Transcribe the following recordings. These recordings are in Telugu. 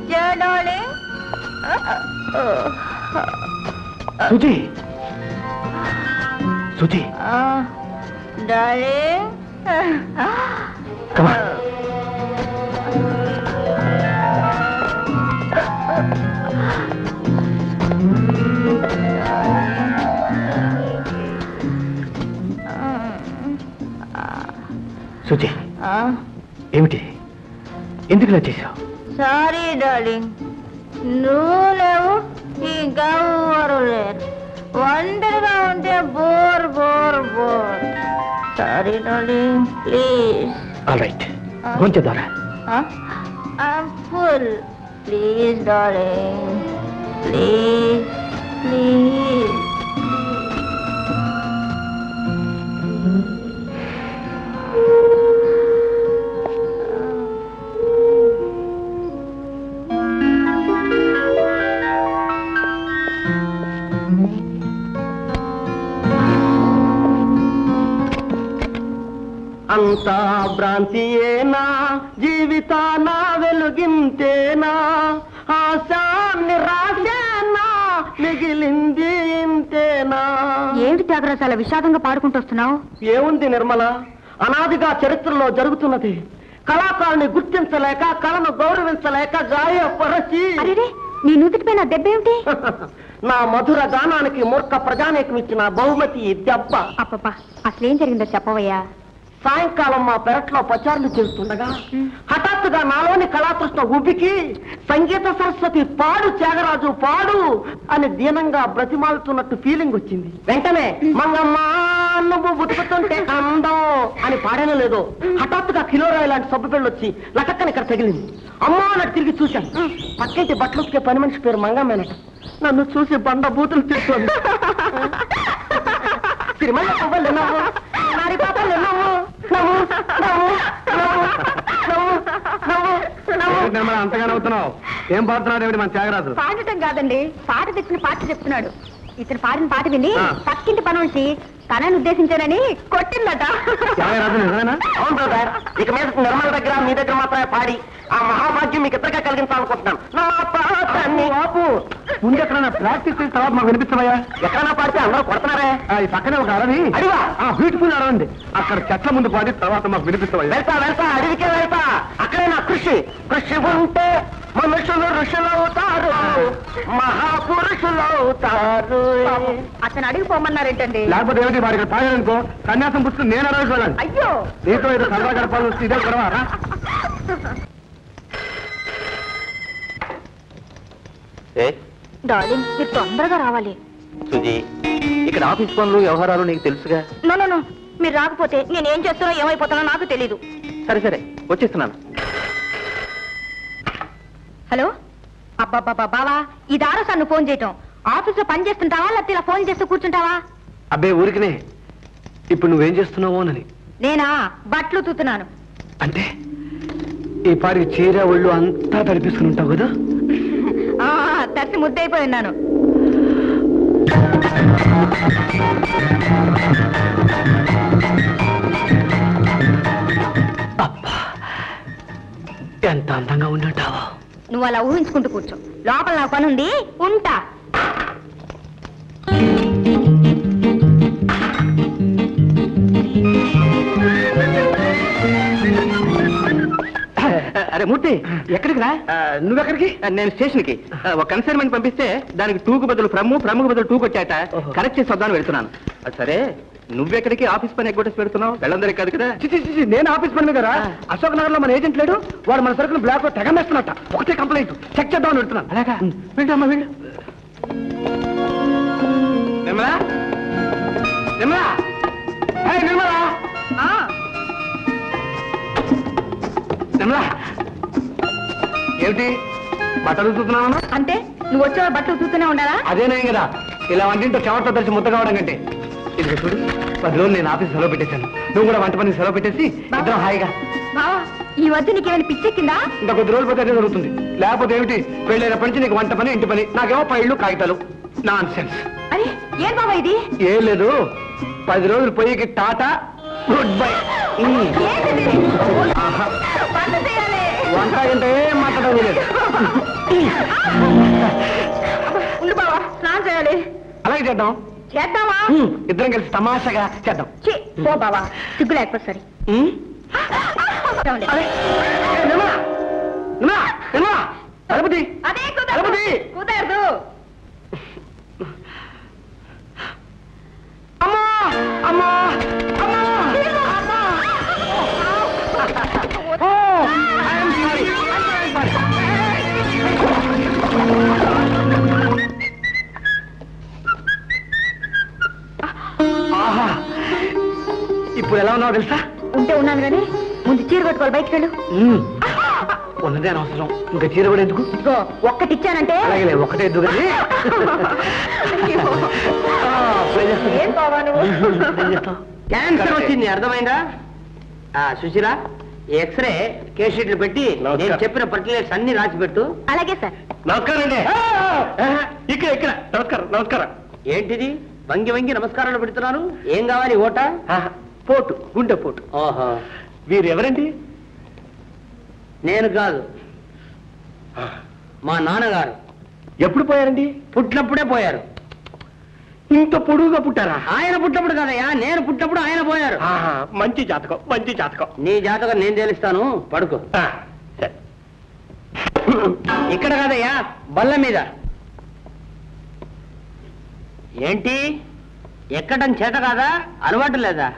ఇచ్చా డార్లింగ్. సుజీ సుజీ డార్లింగ్. కమా సుజీ ఏమిటి ఎందుకు ఇలా చేశావు? సారీ డార్లింగ్, నువ్వు లేవు, ఇంకా ఎవరు లేరు. ఒంటరిగా ఉంటే bore bore bore. Sorry darling, please. All right, భోంచేద్దారా? Full. Please darling, please please. అంతా భ్రాంతియేనా, జీవితాన వెలుగింతేనా, ఆశా నిరాశేనా, మిగిలింది ఇంతేనా. ఏమిటి త్యాగరాజు అలా విషాదంగా పాడుకుంటూ వస్తున్నావు? ఏముంది నిర్మల, అనాదిగా చరిత్రలో జరుగుతున్నది. కళాకారుని గుర్తించలేక, కళను గౌరవించలేక గాయపరచి. నీ నుదుటిపైన దెబ్బేమిటి? నా మధుర గానానికి మూర్ఖ ప్రజానేకం ఇచ్చిన బహుమతి దెబ్బ. అప్పప్పా, అసలేం జరిగిందో చెప్పవయ్యా. సాయంకాలం మా పెరట్లో పచారులు చేస్తుండగా హఠాత్తుగా నాలోని కళాతృష్ణ ఉబికి సంగీత సరస్వతి పాడు త్యాగరాజు పాడు అని దీనంగా బ్రతిమాలుతున్నట్టు ఫీలింగ్ వచ్చింది. వెంటనే మంగమ్మ నువ్వు ఉతుకుతుంటే అందం అని పాడానో లేదో హఠాత్తుగా కిలోరాయి లాంటి సబ్బు పెళ్ళి వచ్చి లటక్కని ఇక్కడ తగిలింది. అమ్మా అన్నట్టు తిరిగి చూశాను. పక్కింటి బట్టలు ఉతికే పని మనిషి పేరు మంగమ్మేనట. నన్ను చూసి బండ బూతులు తిరుగుతుంది. తిరుమల పువ్వులు నవ్వు, నారి పాపలు నవ్వు, నవ్వు నవ్వు నవ్వు నవ్వు నవ్వు నవ్వు. అంతగానే అవుతున్నావు. ఏం పాడుతున్నాడు ఏమిటి మన త్యాగరాజు? పాడటం కాదండి, పాట తెచ్చిన పాట చెప్తున్నాడు. ఇతను పాడిన పాట విని పక్కింటి పని వచ్చి తనని ఉద్దేశించానని కొట్టిందట. అవును బ్రదర్, ఇక మీద నిర్మల దగ్గర మీ దగ్గర మాత్రమే పాడి ఆ మహాభాగ్యం మీకు ఇద్దరిగా కలిగించాలనుకుంటున్నాను. ముందు ఎక్కడైనా ప్రాక్టీస్ చేసిన తర్వాత మాకు వినిపిస్తామయ్యా. ఎక్కడైనా పాడితే అందరూ కొడుతున్నారే. ఈ పక్కనే ఒక అడవి, అడివా బ్యూటిఫుల్ అడవండి. అక్కడ చెట్ల ముందు పాడి తర్వాత మాకు వినిపిస్తామయ్యా. వెళ్తా వెళ్తా, అడవికే వెళ్తా. అక్కడే నా కృషి. కృషి ఉంటే మనుషులు ఋషులవుతారు, మహాపురుషులవుతారు. అతను అడిగి పోమన్నారేంటండి? లేకపోతే ఏమిటి వారికి పాడాలనుకో సన్యాసం పుస్తకం నేను అడవి చూడాలి. అయ్యో, నీతో ఏదో సరదా గడపాలి వస్తే ఇదే గడవారా? డార్లింగ్, మీరు తొందరగా రావాలి. సుజీ, ఇక్కడ ఆఫీస్ పనులు వ్యవహారాలు నీకు తెలుసుగా. నో, మీరు రాకపోతే నేనేం చేస్తానో ఏమైపోతానో నాకు తెలీదు. సరే సరే, వచ్చేస్తున్నాను. హలో, అబ్బాబ్బా బావా, ఇది ఆరోసారి నువ్వు ఫోన్ చేయటం. ఆఫీస్లో పని చేస్తుంటావా లేకపోతే ఇలా ఫోన్ చేస్తూ కూర్చుంటావా? అబ్బే ఊరికినే. ఇప్పుడు నువ్వేం చేస్తున్నావోనని. నేనా బట్టలు తూతున్నాను. అంటే ఈ పాడికి చీర ఒళ్ళు అంతా తడిపిస్తుని ఉంటావు కదా? తడిసి ముద్దయిపోయి ఉన్నాను. అబ్బా, ఎంత అందంగా ఉన్నట్టావా? నువ్వు అలా ఊహించుకుంటూ కూర్చో. లోపల నా పని ఉంది, ఉంటా. అరే మూర్తి, ఎక్కడికి రా? నువ్వెక్కడికి? నేను స్టేషన్ కి ఒక కన్సైన్మెంట్ పంపిస్తే దానికి టూకు బదులు ఫ్రమ్కు బదులు టూ కొట్టాట. కరెక్ట్ చేసి వద్దాను వెళ్తున్నాను. సరే, నువ్వెక్కడికి ఆఫీస్ పని ఎగ్గొట్టేసి పెడుతున్నావు? వెళ్ళందరికి కాదు కదా. నేను ఆఫీస్ పని కదా. అశోక్ నగర్ లో మన ఏజెంట్ లేడు, వాడు మన సరుకులు బ్లాక్ లో తెగమేస్తున్నట్ట. ఒకటే కంప్లైంట్, చెక్ చేద్దామని పెడుతున్నాను. అలాగా వెళ్తామా? వెళ్ళు. నిర్మలా, నిర్మలా, నిర్మలా, నిర్మలా. ఏమిటి బట్టలు చూస్తున్నావా? అంటే నువ్వు వచ్చే బట్టలు చూస్తూనే ఉండాలా? అదేనాయి కదా, ఇలా వంటింటో చెమటతో తెలిసి ముద్ద కావడం కంటే. ఇది చూడు, 10 రోజులు నేను ఆఫీస్ సెలవు పెట్టేశాను. నువ్వు కూడా వంట పని సెలవు పెట్టేసి ఇద్దరం హాయిగా. బావా, ఈ మధ్య నీకేమైనా పిచ్చెక్కిందా? ఇంకా కొద్ది రోజులు పోతే అదే జరుగుతుంది. లేకపోతే ఏమిటి, పెళ్ళైనప్పటి నుంచి నీకు వంట పని, ఇంటి పని, నాకేమో పైళ్ళు కాగితాలు. Non sense. అరే ఏం బాబా ఇది? ఏం లేదు, 10 రోజులు పొయ్యికి టాటా, గుడ్ బై. వంట చేయాలి. వంట ఏంటో ఏం మాట్లాడడం లేదు. ఉండు బావా, స్నానం చేయాలి. అలాగే చేద్దాం. చేద్దామా? ఇద్దరం కలిసి తమాషాగా చేద్దాం. పో బావా, సిగ్గు లేకపోతే సరే. అదే కుదరదు. అమ్మా అమ్మా అమ్మా ఆహా, ఇప్పుడు ఎలా ఉన్నావు తెలుసా? ఉంటే ఉన్నాను కానీ ముందు చీర కట్టుకోవాలి, బయటకు వెళ్ళు. ఉన్నదే అనవసరం, ఇంకా చీర కూడా ఎందుకు? ఇదిగో ఒక్కటిచ్చానంటే అలాగే ఒక్కటే ఎద్దు కానీ ఏం బావా నువ్వు? క్యాన్సర్ వచ్చింది, అర్థమైందా? సుశీల, ఎక్స్రే కేస్ షీట్లు పెట్టి నేను చెప్పిన పర్టికులర్స్ అన్ని రాసిపెట్టు. అలాగే సార్. నమస్కారం అండి. ఇక్కడ ఇక్కడ నమస్కారం నమస్కారం. ఏంటిది వంగి వంగి నమస్కారాలు పెడుతున్నాను? ఏం కావాలి? ఓట? పోటు, గుండె పోటు. ఓహో, వీరు ఎవరండి? నేను కాదు, మా నాన్నగారు. ఎప్పుడు పోయారండి? పుట్టినప్పుడే పోయారు. ఇంత పొడుగుగా పుట్టారా? ఆయన పుట్టినప్పుడు కదయ్యా, నేను పుట్టినప్పుడు ఆయన పోయారు. మంచి జాతకం, మంచి జాతకం. నీ జాతకం నేను తెలుస్తాను, పడుకో. ఇక్కడ కదయ్యా, బల్ల మీద. ఏంటి ఎక్కడం చేత కాదా? అలవాటు లేదా?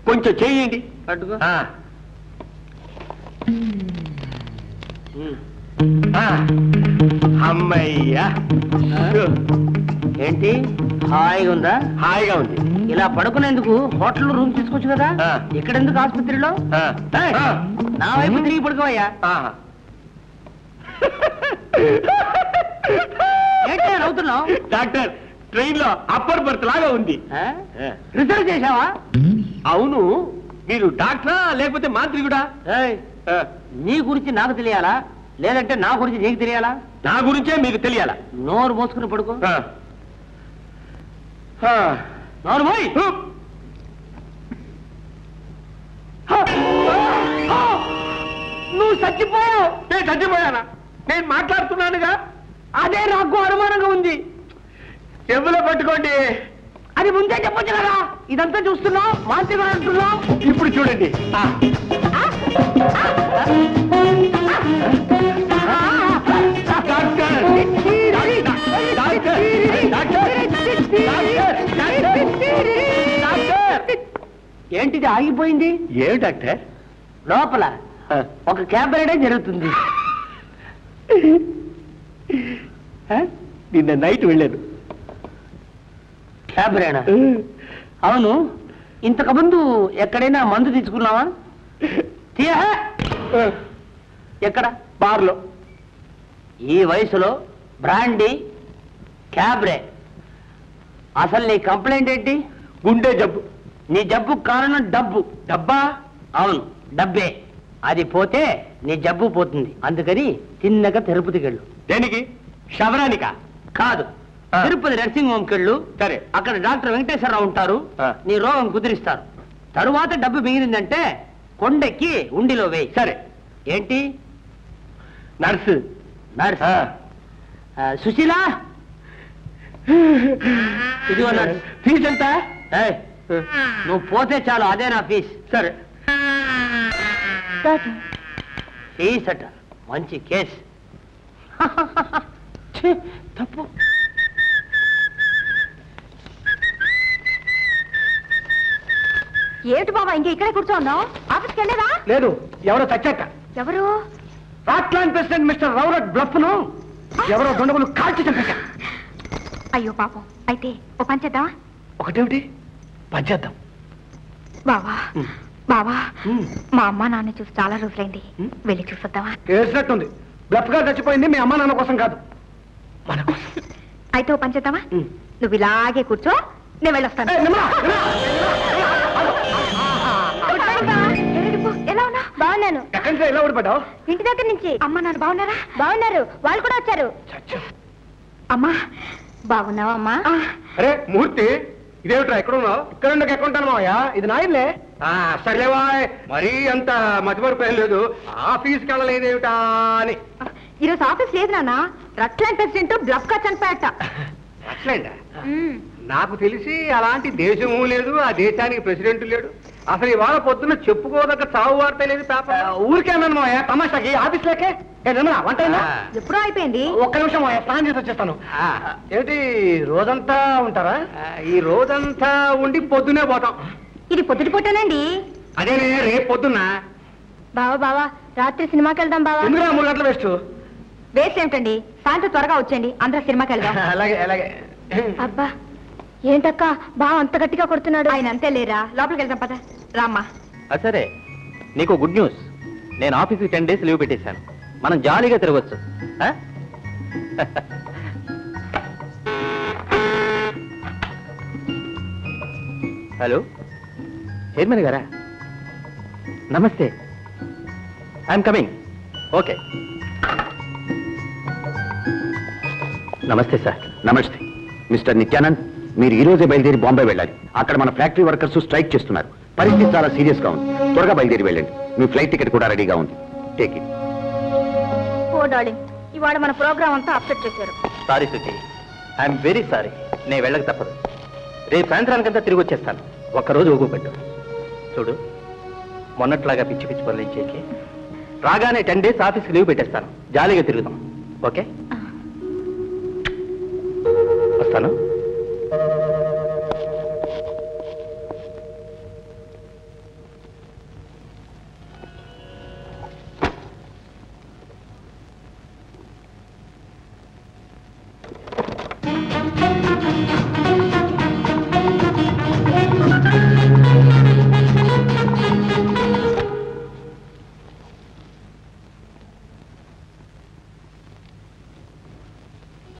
కొంచెం చేయండి. పట్టుకో. అమ్మయ్యా, ఏంటి హాయిగా ఉందా? హాయిగా ఉంది. ఇలా పడుకునేందుకు హోటల్లో రూమ్ తీసుకోవచ్చు కదా, ఇక్కడెందుకు ఆసుపత్రిలో? నా వైపు తిరిగి పడుకోవయ్యా. ఏంటి నవ్వుతున్నావు? డాక్టర్, ట్రైన్ లో అప్పర్ బర్త్ లాగా ఉంది. రిజర్వ్ చేశావా? అవును. మీరు డాక్టరా లేకపోతే మాంత్రికుడా? నీ గురించి నాకు తెలియాలా, లేదంటే నా గురించి నీకు తెలియాలా? నా గురించే మీకు తెలియాలా? నోరు మోసుకుని పడుకో. నోరు పోయి. నువ్వు చచ్చిపోయావు. నేను చచ్చిపోయానా? నేను మాట్లాడుతున్నానుగా. అదే నాకు అనుమానంగా ఉంది. చెవులో పట్టుకోండి. అది ముందే చెప్పొచ్చు కదా, ఇదంతా చూస్తున్నావు, మాంత్రికుడు అంటున్నావు. ఇప్పుడు చూడండి. ఏంటిది ఆగిపోయింది? ఏమి డాక్టర్? లోపల ఒక క్యాబరేడే జరుగుతుంది. నిన్న నైట్ వెళ్ళాను. క్యాబరేనా? అవును, ఇంతకు ముందు ఎక్కడైనా మందు తీసుకున్నావా? ఎక్కడ? బార్లో. ఈ వయసులో బ్రాండీ, క్యాబ్రే. అసలు నీ కంప్లైంట్ ఏంటి? గుండె జబ్బు. నీ జబ్బు కారణం డబ్బు. డబ్బా? అవును, డబ్బే. అది పోతే నీ జబ్బు పోతుంది. అందుకని తిన్నగా తిరుపతికి వెళ్ళు. దేనికి? శవరానికా? కాదు, తిరుపతి నర్సింగ్ హోమ్కి వెళ్ళు. సరే. అక్కడ డాక్టర్ వెంకటేశ్వరరావు ఉంటారు. నీ రోగం కుదిరిస్తారు. తరువాత డబ్బు మిగిలిందంటే కొండెక్కి ఉండిలో వేయి. సరే. ఏంటి? నర్సు. నర్స్. సుశీల, ఇదిగో నర్స్. ఫీజు ఎంత? నువ్వు పోతే చాలు, అదే నా ఫీజు. సరే. ఫీజ్ అట, మంచి కేసు. తప్పు. ఏమిటి బాబా ఇంకా ఇక్కడే కూర్చోన్నావు? ఆఫీస్కి వెళ్ళేదా? లేదు, ఎవరో చచ్చాక. ఎవరు? రాక్లాండ్ ప్రెసిడెంట్ మిస్టర్ రౌరట్ బ్లఫ్ ను ఎవరో దొండగులు కాల్చి చంపేశారు. అయ్యో పాపం. అయితే ఓ పని చేద్దామా? ఒకటేమిటి? పనిచేద్దాం. బావా బావా, మా అమ్మ నాన్న చూసి చాలా రోజులైంది, వెళ్ళి చూసొద్దామా? చేసినట్టుంది. బ్లఫ్ గా చచ్చిపోయింది మీ అమ్మ నాన్న కోసం కాదు, మన కోసం. అయితే ఓ పని చేద్దామా? నువ్వు ఇలాగే కూర్చో, నేను వెళ్ళొస్తాను. ఎలా ఉన్నా? బాగున్నాను. ఎక్కడి నుంచి ఎలా ఊడిపడ్డావు? ఇంటి దగ్గర నుంచి. అమ్మ నాన్న బాగున్నారా? బాగున్నారు, వాళ్ళు కూడా వచ్చారు. అమ్మా బాగున్నావా అమ్మా? అరే మూర్తి, ఇదేమిట్రా ఎక్కడ ఉన్నావు? ఇక్కడ ఉండక ఎక్కడ ఉంటాను మావయ్య, ఇది నా ఇల్లే. సరేవా మరీ అంత మతిమరుపు లేదు. ఆఫీస్కి వెళ్ళలేదేమిటా అని. ఈరోజు ఆఫీస్ లేదు నాన్న. రట్లాండ్ ప్రెసిడెంట్ బ్లఫ్ గా చనిపోయాట. అట్లేండా? నాకు తెలిసి అలాంటి దేశము లేదు, ఆ దేశానికి ప్రెసిడెంట్ లేడు. అసలు ఇవాళ పొద్దున్న చెప్పుకోదగ్గ చావు వార్త లేదు పేపర్. ఊరికేనమ్మా తమాషాకి ఆఫీస్ లేకే వంట ఎప్పుడో అయిపోయింది. ఒక్క నిమిషం స్నానం చేసి వచ్చేస్తాను. ఏమిటి రోజంతా ఉంటారా? ఈ రోజంతా ఉండి పొద్దునే పోతాం. ఇది పొద్దుటి పూటనండి. అదే రేపు పొద్దున్న. బావా రాత్రి సినిమాకి వెళ్దాం బావా. ఎందుకు 3 గంటలు వేస్ట్? వేస్ట్ ఏమిటండి, సాయంత్రం త్వరగా వచ్చేయండి, అందరూ సినిమాకి వెళ్దాం. అలాగే అలాగే. అబ్బా ఏంటక్క బావ అంత గట్టిగా కొడుతున్నాడు. ఆయన అంతే లేరా, లోపలికి వెళ్దాం పద. రామ్మా. సరే, నీకు గుడ్ న్యూస్. నేను ఆఫీస్కి 10 days లీవ్ పెట్టేశాను. మనం జాలీగా తిరగచ్చు. హలో, చైర్మన్ గారా? నమస్తే, ఐఎమ్ కమింగ్. ఓకే, నమస్తే సార్. నమస్తే మిస్టర్ నిత్యానంద్, మీరు ఈ రోజే బయలుదేరి బాంబే వెళ్ళాలి. అక్కడ మన ఫ్యాక్టరీ వర్కర్స్ స్ట్రైక్ చేస్తున్నారు. పరిస్థితి చాలా సీరియస్ గా ఉంది. త్వరగా బయలుదేరి వెళ్ళండి. మీ ఫ్లైట్ టికెట్ కూడా రెడీగా ఉంది. Take it. ఓ డార్లింగ్, ఇవాళ మన ప్రోగ్రామ్ అంతా అప్సెట్ చేశారు. Sorry Suji, I'm very sorry. నేను వెళ్ళక తప్పదు. రేపు సాయంత్రానికంతా తిరిగి వచ్చేస్తాను. ఒక్కరోజు ఊగుపెట్టు. చూడు, మొన్నట్లాగా పిచ్చి పిచ్చి పనులు ఇచ్చేకి రాగానే 10 days ఆఫీస్కి లీవ్ పెట్టేస్తాను. జాలీగా తిరుగుదాం. ఓకే, వస్తాను.